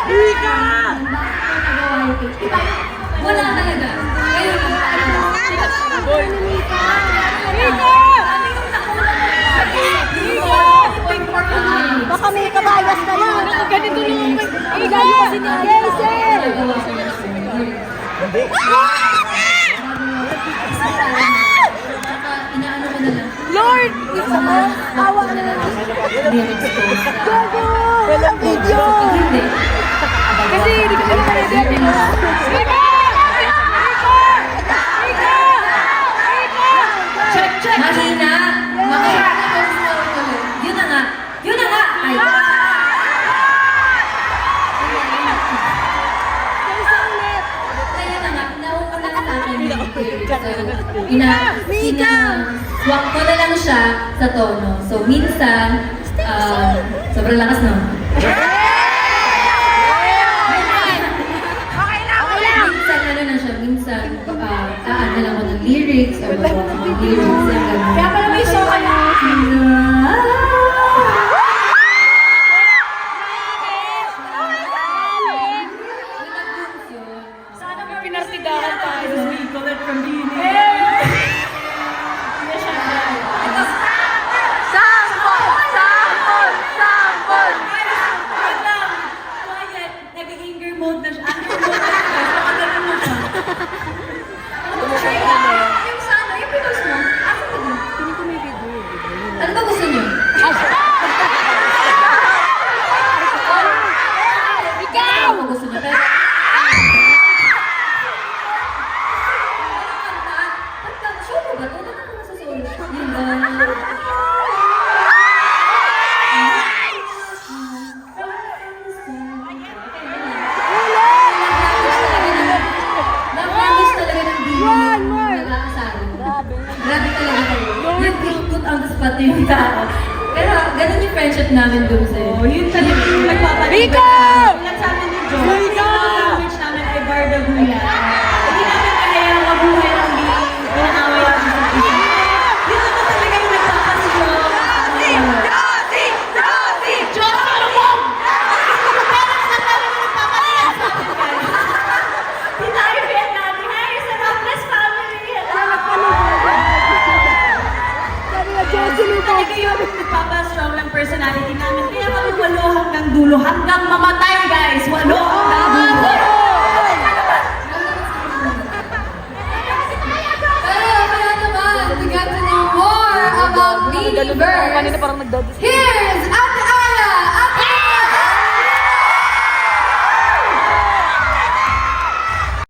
Ika! Wala talaga. Ayun lang. Boy! Ika! Baka may kabayas na yan. Ganito lang. Ika! Inaano ko na lang. Lord! Isa mo? Tawa na lang. Gogo! Walang video! Hindi. Kasi hindi ka pala pala dyan. Ika! Mahina. Mahina. Yun na nga. Yun na nga. Ay. Kaya na nga, nauuna sa akin. Swak ko na lang siya sa tono. So, minsan, sobrang lakas no? Minsan, ano na siya, minsan, ano lang ako ng lyrics, or magawa ko ng lyrics, yung gano'n. Kaya pala may show ka na. Sana may pinartidahan tayo. Nicolette from Bini. Nag-anger mode na siya. Anger mode na siya. Nakagalan mo siya. Yung sana, yung pinos mo, asa ko din? Ano ba gusto niyo? Ikaw! Ano ba gusto niyo? Pero... Show mo ba? Ano ka nasa solo? Yun ba? Nakakamiss talaga ng video yung nag-aasaro. Grabe talaga kayo. Yung put on the spot yung tao. Pero ganun yung friendship namin dun sa'yo. Yun talaga yung nagpapalibay. Rico! Ilan sa amin ni Joe. Rico! Ang language namin ay Bardaguya. Hindi namin kaya mabuhay ng inaaway namin sa isa. Yun naman talaga yung nagpapasyo. Talaga yung nagpapastrong ng personality namin. Kaya kami walo hanggang dulo. Hanggang mamatay, guys! Walo hanggang dulo. Pero kaya naman, we got to know more about Believer. Parang nagdodis. Here